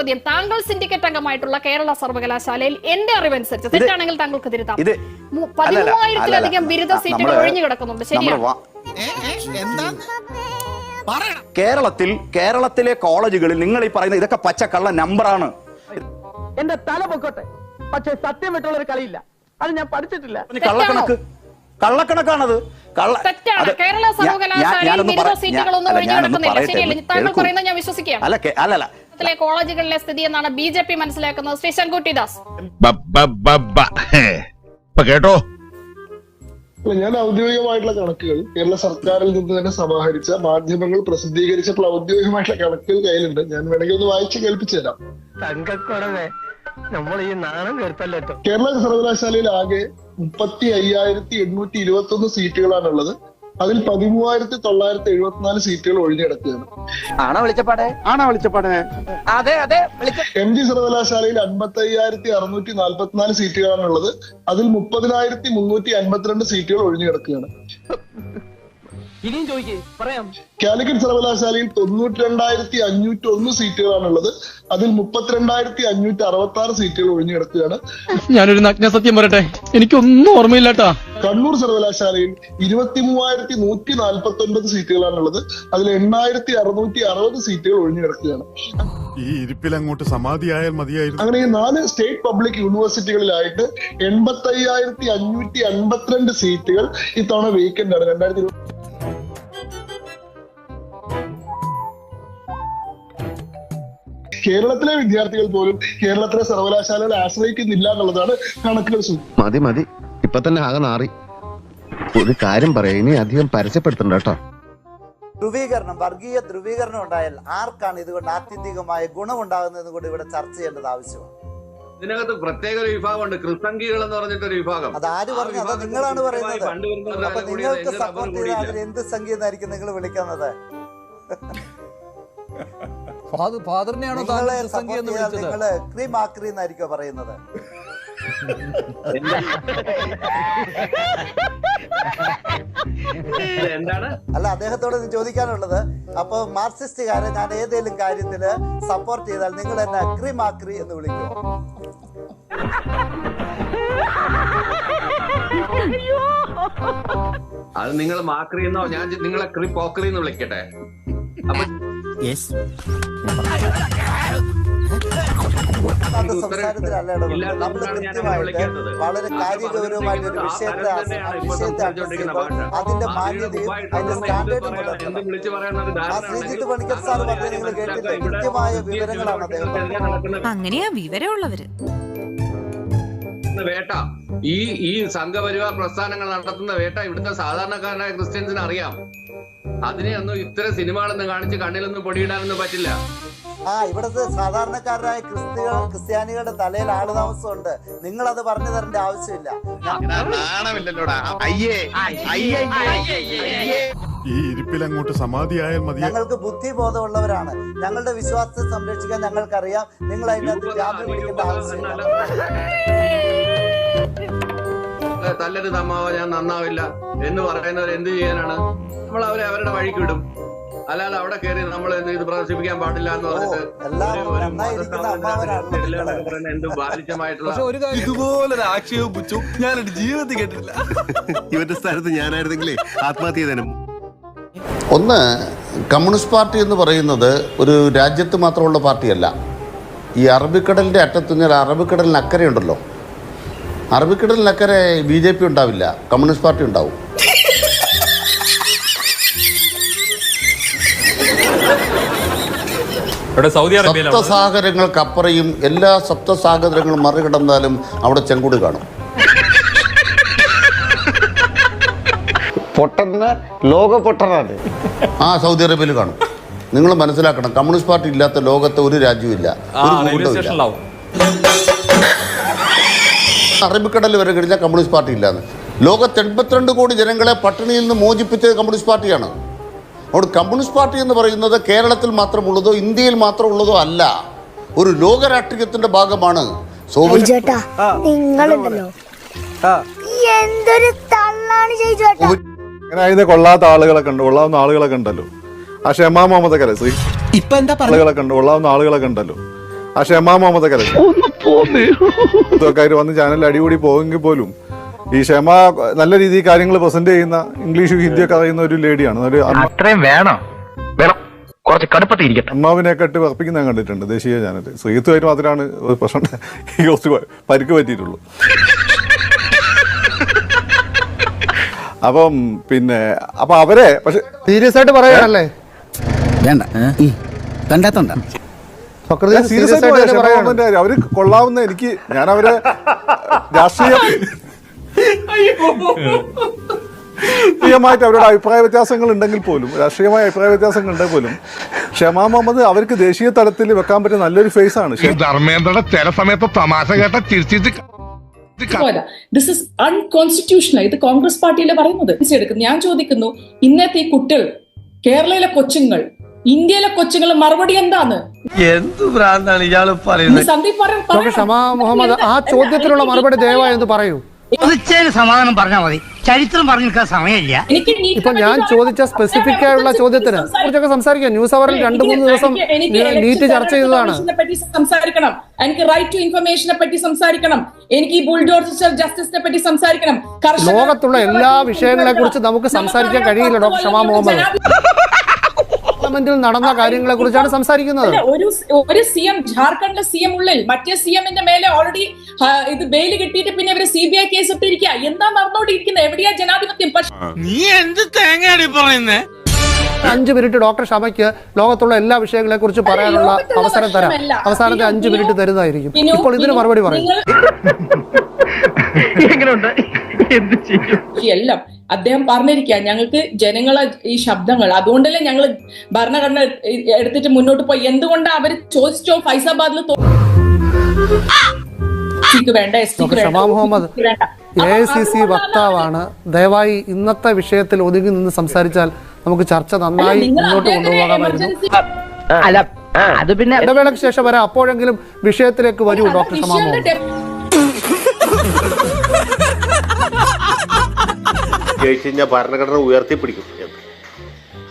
ചോദ്യം, താങ്കൾ സിൻഡിക്കേറ്റ് അംഗമായിട്ടുള്ള കേരള സർവകലാശാലയിൽ എന്റെ അറിവനുസരിച്ച്, തെറ്റാണെങ്കിൽ താങ്കൾക്ക് തിരുത്താം, 13,000-ലധികം ബിരുദ സീറ്റുകൾ ഒഴിഞ്ഞു കിടക്കുന്നുണ്ട്. ശരിയാണ്? കേരളത്തിലെ കോളേജുകളിൽ നിങ്ങൾ ഈ പറയുന്ന ഇതൊക്കെ പച്ചക്കള്ള നമ്പറാണ്. എന്റെ തല പൊക്കോട്ടെ, പക്ഷെ സത്യം വിട്ടുള്ള ഒരു കളിയില്ല, അത് ഞാൻ പഠിച്ചിട്ടില്ല. കള്ളക്കണക്കാണത്. കേരള സർവകലാശാലയിൽ ബിരുദ സീറ്റുകളൊന്നും ഒഴിഞ്ഞു കിടക്കുന്നില്ല. ശരിയല്ലേ? താങ്കൾ പറയുന്നത് ഞാൻ വിശ്വസിക്കുകയാണ്. അല്ല കോളേജുകളിലെ സ്ഥിതി എന്നാണ് BJP മനസ്സിലാക്കുന്നത്. ശ്രീ ശങ്കുട്ടി ദാസ്, കേട്ടോ, ഞാൻ ഔദ്യോഗികമായിട്ടുള്ള കണക്കുകൾ കേരള സർക്കാരിൽ നിന്ന് തന്നെ സമാഹരിച്ച, മാധ്യമങ്ങൾ പ്രസിദ്ധീകരിച്ചിട്ടുള്ള ഔദ്യോഗികമായിട്ടുള്ള കണക്കുകൾ കയ്യിലുണ്ട്. ഞാൻ വേണമെങ്കിൽ ഒന്ന് വായിച്ച് കേൾപ്പിച്ചു തരാം. നമ്മൾ ഈ നാണം കേട്ടല്ലോ. കേരള സർവകലാശാലയിൽ ആകെ 35,821 സീറ്റുകളാണുള്ളത്. അതിൽ 13,974 സീറ്റുകൾ ഒഴിഞ്ഞു കിടക്കുകയാണ്. MG സർവകലാശാലയിൽ 55,644 സീറ്റുകളാണുള്ളത്. അതിൽ 30,352 സീറ്റുകൾ ഒഴിഞ്ഞു കിടക്കുകയാണ്. കാലിക്കറ്റ് സർവകലാശാലയിൽ 92,501 സീറ്റുകളാണുള്ളത്. അതിൽ 32,566 സീറ്റുകൾ ഒഴിഞ്ഞു കിടക്കുകയാണ്. ഞാനൊരു നഗ്നസത്യം പറയട്ടെ, എനിക്കൊന്നും ഓർമ്മയില്ലാട്ടാ. കണ്ണൂർ സർവകലാശാലയിൽ 23,149 സീറ്റുകളാണുള്ളത്. അതിൽ 8,660 സീറ്റുകൾ ഒഴിഞ്ഞു കിടക്കുകയാണ്. ഈ ഇരിപ്പിൽ അങ്ങോട്ട് സമാധിയായാൽ മതിയായിരുന്നു. അങ്ങനെ ഈ 4 സ്റ്റേറ്റ് പബ്ലിക് യൂണിവേഴ്സിറ്റികളിലായിട്ട് 85,552 സീറ്റുകൾ ഇത്തവണ വേക്കന്റ് ആണ്. 2020 കേരളത്തിലെ വിദ്യാർത്ഥികൾ പോലും കേരളത്തിലെ സർവകലാശാലകളെ ആശ്രയിക്കുന്നില്ല എന്നുള്ളതാണ് കണക്കുകൾ. മതി ഇപ്പൊ തന്നെ ആകെ നാറി. ഒരു കാര്യം പറയാം, ഇനി അധികം പരസ്യപ്പെടുത്തണ്ട കേട്ടോ. വർഗീയ ധ്രുവീകരണം ഉണ്ടായാൽ ആർക്കാണ് ഇതുകൊണ്ട് ആത്യന്തികമായ ഗുണമുണ്ടാകുന്നതെന്ന് കൂടി ഇവിടെ ചർച്ച ചെയ്യേണ്ടത് ആവശ്യമാണ്. ഇതിനകത്ത് പ്രത്യേക ഒരു വിഭാഗമുണ്ട്, ക്രിസംഖികൾ എന്ന് പറഞ്ഞിട്ടൊരു വിഭാഗം. അത് ആര് പറഞ്ഞു? അത് നിങ്ങളാണ് പറയുന്നത്. അപ്പൊ നിങ്ങൾക്ക് സപ്പോർട്ട് ചെയ്താൽ അതിൽ എന്ത് സംഖ്യ എന്നായിരിക്കും നിങ്ങൾ വിളിക്കുന്നത്? നിങ്ങള് ക്രീം ആക്രി എന്നായിരിക്കോ പറയുന്നത്? അല്ല, അദ്ദേഹത്തോട് ചോദിക്കാനുള്ളത്, അപ്പൊ മാർക്സിസ്റ്റുകാരെ ഞാൻ ഏതെങ്കിലും കാര്യത്തില് സപ്പോർട്ട് ചെയ്താൽ നിങ്ങൾ എന്നെ ക്രീം ആക്രി എന്ന് വിളിക്കുമോ? അത് നിങ്ങൾ മാക്രി എന്നോ ഞാൻ നിങ്ങളെ ക്രിപ്പോക്രി എന്ന് വിളിക്കട്ടെ? അപ്പൊ സംസാരത്തിലല്ല നമ്മൾ കൃത്യമായിട്ട് വളരെ കാര്യഗൗരവമായിട്ട് ഒരു വിഷയത്തെ അതിന്റെ മാന്യതയും അതിന്റെ സ്റ്റാൻഡേർഡും ശ്രീജിത്ത് പണിക്കർ സാർ പറഞ്ഞ നിങ്ങൾ കേട്ടില്ലേ? കൃത്യമായ വിവരങ്ങളാണ് അദ്ദേഹം. അങ്ങനെയാ വിവരമുള്ളവര്. വേട്ട ഈ സംഘപരിവാർ പ്രസ്ഥാനങ്ങൾ നടത്തുന്ന വേട്ട ഇവിടുത്തെ സാധാരണക്കാരനായ ക്രിസ്ത്യൻസിന് അറിയാം. അതിനെയൊന്നും ഇത്തരം സിനിമകളൊന്നും കാണിച്ച് കണ്ണിലൊന്നും പൊടിയിടാനൊന്നും പറ്റില്ല. ഇവിടുത്തെ സാധാരണക്കാരായ ക്രിസ്ത്യാനികളുടെ തലയിൽ ആളുതാമസമുണ്ട്. നിങ്ങൾ അത് പറഞ്ഞു തരേണ്ട ആവശ്യമില്ല. ഈ ഇരിപ്പിൽ അങ്ങോട്ട് സമാധിയായാൽ മതി. ഞങ്ങൾക്ക് ബുദ്ധിബോധമുള്ളവരാണ്. ഞങ്ങളുടെ വിശ്വാസത്തെ സംരക്ഷിക്കാൻ ഞങ്ങൾക്കറിയാം. നിങ്ങൾ അതിനകത്ത് ജാമ്യം പിടിക്കേണ്ട ആവശ്യമില്ല. തല്ലരുത് അമ്മാവ ഞാൻ നന്നാവില്ല എന്ന് പറയുന്നവർ എന്ത് ചെയ്യാനാണ്? നമ്മൾ അവരെ അവരുടെ വഴിക്ക് വിടും. അല്ലാതെ അവിടെ കയറി നമ്മൾ ഇത് പ്രദർശിപ്പിക്കാൻ പാടില്ല എന്ന് പറഞ്ഞിട്ട് എന്ത് ബാലിശമായിട്ടുള്ള ഇതുപോലൊരു ആക്ഷേപം ഞാൻ എന്റെ ജീവിതത്തിൽ കേട്ടിട്ടില്ല. ഇവന്റെ സ്ഥലത്ത് ഞാനായിരുന്നെങ്കിലേ ആത്മഹത്യ ചെയ്തേനും. ഒന്ന്, കമ്മ്യൂണിസ്റ്റ് പാർട്ടി എന്ന് പറയുന്നത് ഒരു രാജ്യത്ത് മാത്രമുള്ള പാർട്ടിയല്ല. ഈ അറബിക്കടലിൻ്റെ അറ്റത്തുനിന്ന് അറബിക്കടലിന് ഉണ്ടല്ലോ, അറബിക്കടലിനക്കരെ BJP ഉണ്ടാവില്ല, കമ്മ്യൂണിസ്റ്റ് പാർട്ടി ഉണ്ടാവും. സപ്തസാഗരങ്ങൾക്കപ്പുറയും എല്ലാ സപ്തസാഗരങ്ങളും മറികടന്നാലും അവിടെ ചെങ്കുടി കാണും. പൊട്ടന്ന ലോക പൊട്ടനാണ് സൗദി അറേബ്യയിൽ കാണും. നിങ്ങൾ മനസ്സിലാക്കണം, കമ്മ്യൂണിസ്റ്റ് പാർട്ടി ഇല്ലാത്ത ലോകത്തെ ഒരു രാജ്യമില്ല, ഒരു ഭൂഖണ്ഡമില്ല. അറബിക്കടൽ വരെ കഴിഞ്ഞാൽ കമ്മ്യൂണിസ്റ്റ് പാർട്ടി ഇല്ലാന്ന്. ലോകത്ത് 82 കോടി ജനങ്ങളെ പട്ടിണിയിൽ നിന്ന് മോചിപ്പിച്ചത് കമ്മ്യൂണിസ്റ്റ് പാർട്ടിയാണ്. അവിടെ കമ്മ്യൂണിസ്റ്റ് പാർട്ടി എന്ന് പറയുന്നത് കേരളത്തിൽ മാത്രമുള്ളതോ ഇന്ത്യയിൽ മാത്രമുള്ളതോ അല്ല, ഒരു ലോക രാഷ്ട്രീയത്തിന്റെ ഭാഗമാണ്. കൊള്ളാത്ത ആളുകളൊക്കെ ഉണ്ട്, കൊള്ളാവുന്ന ആളുകളൊക്കെ ഉണ്ടല്ലോ. ആ ഷെമാ മുഹമ്മദ് ആളുകളൊക്കെ ഉണ്ട്, കൊള്ളാവുന്ന ആളുകളൊക്കെ ഉണ്ടല്ലോ. ആ ഷെമാ മുഹമ്മദ് ഇതൊക്കെ വന്ന് ചാനലിൽ അടികൂടി പോയെങ്കിൽ പോലും ഈ ഷെമ നല്ല രീതിയിൽ കാര്യങ്ങൾ പ്രസന്റ് ചെയ്യുന്ന ഇംഗ്ലീഷ് ഹിന്ദിയൊക്കെ അറിയുന്ന ഒരു ലേഡിയാണ്. ഒരു അത്രയും വേണം കുറച്ച് കടുപ്പത്തിരിക്കട്ടെ. അമ്മാവിനെയൊക്കെ ഇട്ട് വർപ്പിക്കുന്ന കണ്ടിട്ടുണ്ട് ദേശീയ ചാനൽ. ശ്രീത്തുമായിട്ട് മാത്രമാണ് ഒരു പ്രശ്നം കുറച്ച് പരിക്ക് പറ്റിയിട്ടുള്ളൂ. അപ്പം പിന്നെ അപ്പൊ അവരെ പക്ഷെ സീരിയസ് ആയിട്ട് പറയാനല്ലേ വേണ്ട കണ്ടാത്തോണ്ട സീരിയസ് ആയിട്ട് പറയാൻ അവര് കൊള്ളാവുന്ന ഞാൻ അവരെ രാഷ്ട്രീയമായിട്ട് അവരുടെ അഭിപ്രായ വ്യത്യാസങ്ങൾ ഉണ്ടെങ്കിൽ പോലും ഷെമാ മുഹമ്മദ് അവർക്ക് ദേശീയ തലത്തിൽ വെക്കാൻ പറ്റിയ നല്ലൊരു ഫേസ് ആണ്. ധർമ്മേന്ദ്രയുടെ ചില സമയത്ത് തമാശ കേട്ട ചിരിച്ചിട്ട് ദിസ് ഇസ് അൺകോൺസ്റ്റിറ്റ്യൂഷണൽ. ഇത് കോൺഗ്രസ് പാർട്ടിയിലെ പറയുന്നത്. ഞാൻ ചോദിക്കുന്നു, ഇന്നത്തെ ഈ കുട്ടികൾ, കേരളയിലെ കൊച്ചുങ്ങൾ, ഇന്ത്യയിലെ കൊച്ചുങ്ങൾ മറുപടി എന്താണ്? എന്ത് ഭ്രാന്താണ് ഇയാള് പറയുന്നത്? സന്ദീപ് ഷമാ മുഹമ്മദ് ആ ചോദ്യത്തിനുള്ള മറുപടി ദയവായി എന്ന് പറയൂ. സമാധാനം പറഞ്ഞാൽ മതി, ചരിത്രം പറഞ്ഞു നിൽക്കാൻ സമയമില്ല. ഇപ്പൊ ഞാൻ ചോദിച്ച സ്പെസിഫിക് ആയുള്ള ചോദ്യത്തിന് കുറിച്ചൊക്കെ സംസാരിക്കാം. ന്യൂസ് അവറിൽ 2-3 ദിവസം നീറ്റ് ചർച്ച ചെയ്തതാണ്. സംസാരിക്കണം, എനിക്ക് റൈറ്റ് ടു ഇൻഫർമേഷനെ പറ്റി സംസാരിക്കണം, എനിക്ക് ഈ ബുൾഡോസർ ജസ്റ്റിസിനെ പറ്റി സംസാരിക്കണം. ലോകത്തുള്ള എല്ലാ വിഷയങ്ങളെ കുറിച്ച് നമുക്ക് സംസാരിക്കാൻ കഴിയില്ല ഡോക്ടർ ഷമാ മുഹമ്മദ്. പാർലമെന്റിൽ നടന്ന കാര്യങ്ങളെ കുറിച്ചാണ് സംസാരിക്കുന്നത്. ഒരു CM, ജാർഖണ്ഡിലെ CM ഉള്ളിൽ മറ്റേ CM-ന്റെ മേലെ ഓൾറെഡി ഇത് ബെയിൽ കിട്ടിയിട്ട് പിന്നെ ഇവര് CBI കേസ് ഇട്ടിരിക്കുക. എന്താ നടന്നുകൊണ്ടിരിക്കുന്നത്? എവിടെയാ ജനാധിപത്യം? നീ എന്ത് തേങ്ങയാടി പറയുന്നേ? 5 മിനിറ്റ് ഡോക്ടർ ഷമയ്ക്ക് ലോകത്തുള്ള എല്ലാ വിഷയങ്ങളെ കുറിച്ച് പറയാനുള്ള അവസരം തരാം. അവസാനത്തെ 5 മിനിറ്റ് തരുന്നതായിരിക്കും. ഇപ്പോൾ ഇതിന് മറുപടി പറയും. എല്ലാം അദ്ദേഹം പറഞ്ഞിരിക്കുക, ഞങ്ങൾക്ക് ജനങ്ങളെ ഈ ശബ്ദങ്ങൾ, അതുകൊണ്ടല്ലേ ഞങ്ങൾ ഭരണഘടന എടുത്തിട്ട് മുന്നോട്ട് പോയി. എന്തുകൊണ്ടാണ് അവർ ചോദിച്ചോ ഫൈസാബാദിൽ വേണ്ട? ഷമാ മുഹമ്മദ് AICC വക്താവാണ്. ദയവായി ഇന്നത്തെ വിഷയത്തിൽ ഒതുങ്ങി നിന്ന് സംസാരിച്ചാൽ നമുക്ക് ചർച്ച നന്നായി മുന്നോട്ട് കൊണ്ടുപോകാമായിരുന്നു. അത് പിന്നെ ഇടവേളയ്ക്ക് ശേഷം വരാം. അപ്പോഴെങ്കിലും വിഷയത്തിലേക്ക് വരൂ ഡോക്ടർ ഷമാ മുഹമ്മദ്. ജയിച്ചുകഴിഞ്ഞാൽ ഭരണഘടന ഉയർത്തിപ്പിടിക്കും എന്ന്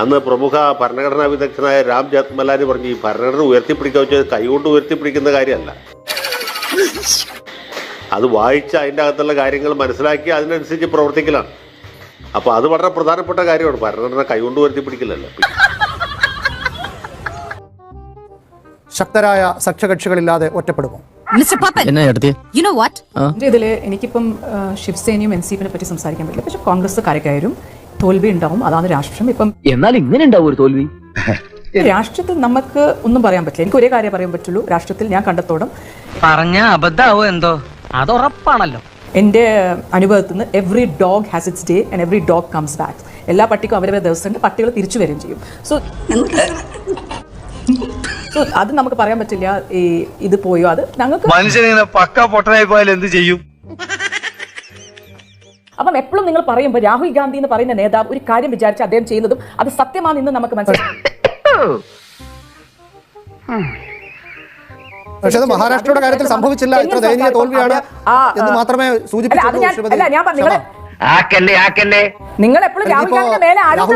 അന്ന് പ്രമുഖ ഭരണഘടനാ വിദഗ്ധനായ രാം ജത്മലാനി പറഞ്ഞു, ഈ ഭരണഘടന ഉയർത്തിപ്പിടിക്കുക വെച്ചാൽ കൈകൊണ്ട് ഉയർത്തിപ്പിടിക്കുന്ന കാര്യമല്ല, അത് വായിച്ച് അതിൻ്റെ അകത്തുള്ള കാര്യങ്ങൾ മനസ്സിലാക്കി അതിനനുസരിച്ച് പ്രവർത്തിക്കലാണ്. അപ്പോൾ അത് വളരെ പ്രധാനപ്പെട്ട കാര്യമാണ്. ഭരണഘടന കൈകൊണ്ട് ഉയർത്തിപ്പിടിക്കില്ലല്ലോ. ശക്തരായ സഖ്യകക്ഷികളില്ലാതെ ഒറ്റപ്പെടുമോ? ഇതില് എനിക്കിപ്പം ശിവസേനയും NCP പറ്റി സംസാരിക്കാൻ പറ്റില്ല. പക്ഷെ കോൺഗ്രസ് കരകയറും, തോൽവി ഉണ്ടാവും, അതാണ് രാഷ്ട്രീയം. ഇപ്പം എന്നാൽ ഇങ്ങനെ ഉണ്ടാവും ഒരു തോൽവി. രാഷ്ട്രീയത്തിൽ നമുക്ക് ഒന്നും പറയാൻ പറ്റില്ല. എനിക്ക് ഒരേ കാര്യം പറയാൻ പറ്റുള്ളൂ. രാഷ്ട്രീയത്തിൽ ഞാൻ കണ്ടെത്തോളം പറഞ്ഞ അബദ്ധാവോ എന്തോ, അത് ഉറപ്പാണല്ലോ. എന്റെ അനുഭവത്തിൽ നിന്ന് every dog has its day and every dog comes back. എല്ലാ പട്ടിക്കും അവരവരുടെ ദിവസമുണ്ട്, പട്ടികൾ തിരിച്ചു വരികയും ചെയ്യും. സോ അത് നമുക്ക് പറയാൻ പറ്റില്ല. ഇത് പോയോ, അത് ഞങ്ങൾക്ക് മനുഷ്യനിങ്ങനെ പക്ക പൊട്ടനായി പോയാൽ എന്ത് ചെയ്യും? അപ്പം എപ്പോഴും നിങ്ങൾ പറയുമ്പോൾ രാഹുൽ ഗാന്ധി എന്ന് പറയുന്ന നേതാവ് ഒരു കാര്യം വിചാരിച്ച് അദ്ദേഹം ചെയ്യുന്നതും അത് സത്യമാണെന്ന് നമുക്ക് മനസ്സിലാക്കാം. പക്ഷേ അത് മഹാരാഷ്ട്രയുടെ കാര്യത്തിൽ സംഭവിച്ചില്ല. ഇത്ര ദയനീയ തോൽവിയാണ് എന്ന് മാത്രമേ സൂചിപ്പിച്ചുള്ളൂ. നിങ്ങൾ എപ്പോഴും രാഹുൽ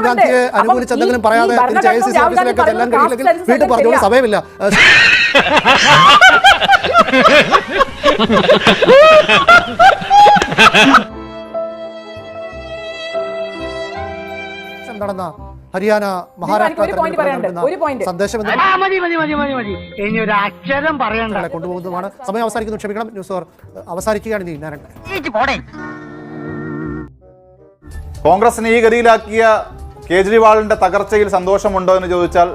ഗാന്ധിയെ അനുകൂലിച്ച് എന്തെങ്കിലും പറയാതെ AICC ഓഫീസിലേക്ക് ചെല്ലാൻ കഴിയില്ലെങ്കിൽ വീട്ടിൽ പറഞ്ഞോളൂ, സമയമില്ല. നടന്ന ഹരിയാന മഹാരാഷ്ട്ര സന്ദേശം കൊണ്ടുപോകുന്നതുമാണ്. സമയം അവസാനിക്കുന്നു, ക്ഷമിക്കണം. ന്യൂസ് അവർ അവസാനിക്കുകയാണ്. നീ കോൺഗ്രസിനെ ഈ ഗതിയിലാക്കിയ കേജ്രിവാളിന്റെ തകർച്ചയിൽ സന്തോഷമുണ്ടോ എന്ന് ചോദിച്ചാൽ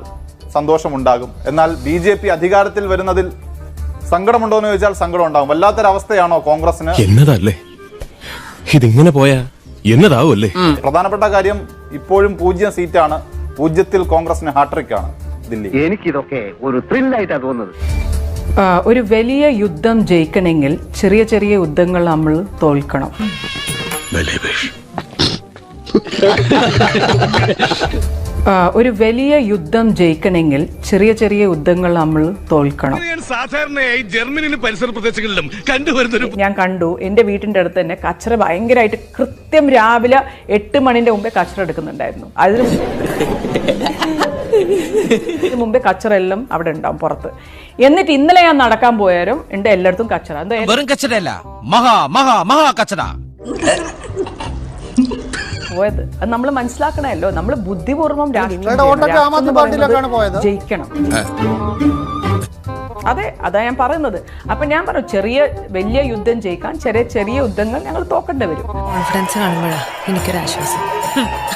സന്തോഷമുണ്ടാകും. എന്നാൽ BJP അധികാരത്തിൽ വരുന്നതിൽ സങ്കടമുണ്ടോ എന്ന് ചോദിച്ചാൽ സങ്കടം ഉണ്ടാകും. വല്ലാത്തൊരവസ്ഥയാണോ കോൺഗ്രസിന്? എന്നതല്ലേ ഇതിങ്ങനെ പോയാ എന്നതാവല്ലേ? പ്രധാനപ്പെട്ട കാര്യം ഇപ്പോഴും 0 സീറ്റാണ്. 0-ൽ കോൺഗ്രസിന് ഹാട്രിക് ആണ് ദില്ലി. എനിക്കിതൊക്കെ ഒരു ത്രില്ലായിട്ടാണ് തോന്നുന്നത്. ഒരു വലിയ യുദ്ധം ജയിക്കണമെങ്കിൽ ചെറിയ ചെറിയ യുദ്ധങ്ങൾ നമ്മൾ തോൽക്കണം. ഒരു വലിയ യുദ്ധം ജയിക്കണമെങ്കിൽ ചെറിയ ചെറിയ യുദ്ധങ്ങൾ നമ്മൾ തോൽക്കണം. സാധാരണയായി ജർമ്മനിയിലും പരിസര പ്രദേശങ്ങളിലും കണ്ടുവരുന്നൊരു ഞാൻ കണ്ടു എൻ്റെ വീട്ടിൻ്റെ അടുത്ത് തന്നെ കച്ചറ ഭയങ്കരമായിട്ട് കൃത്യം രാവിലെ 8 മണിന്റെ മുമ്പേ കച്ചറ എടുക്കുന്നുണ്ടായിരുന്നു. അതിന് മുമ്പേ കച്ചറ എല്ലാം അവിടെ ഉണ്ടാവും പുറത്ത്. എന്നിട്ട് ഇന്നലെ ഞാൻ നടക്കാൻ പോയാലും എൻ്റെ എല്ലായിടത്തും കച്ചറ. വെറും കച്ചറയല്ല, മഹാ മഹാ മഹാ കച്ചറ പോയത് അത് നമ്മൾ മനസ്സിലാക്കണമല്ലോ. നമ്മൾ ബുദ്ധിപൂർവ്വം ജയിക്കണം. അതെ, അതാ ഞാൻ പറയുന്നത്. അപ്പൊ ഞാൻ പറഞ്ഞു വലിയ യുദ്ധം ജയിക്കാൻ ചെറിയ യുദ്ധങ്ങൾ ഞങ്ങൾ തോക്കേണ്ടി വരും. കോൺഫിഡൻസ് കാണുമ്പോഴാ എനിക്കൊരാശ്വാസം.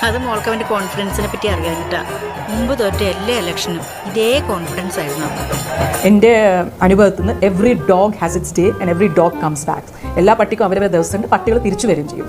അത് മോൾക്ക് അവന്റെ കോൺഫിഡൻസിനെ പറ്റി അറിയാനിട്ടാ. മുമ്പ് തോറ്റ എല്ലാ ഇലക്ഷനും ഇതേ കോൺഫിഡൻസ് ആയിരുന്നു. എൻ്റെ അനുഭവത്തിൽ നിന്ന് every dog has its day and every dog comes back. എല്ലാ പട്ടിക്കും അവരവരെ ദിവസമുണ്ട്, പട്ടികൾ തിരിച്ചു വരും ചെയ്യും.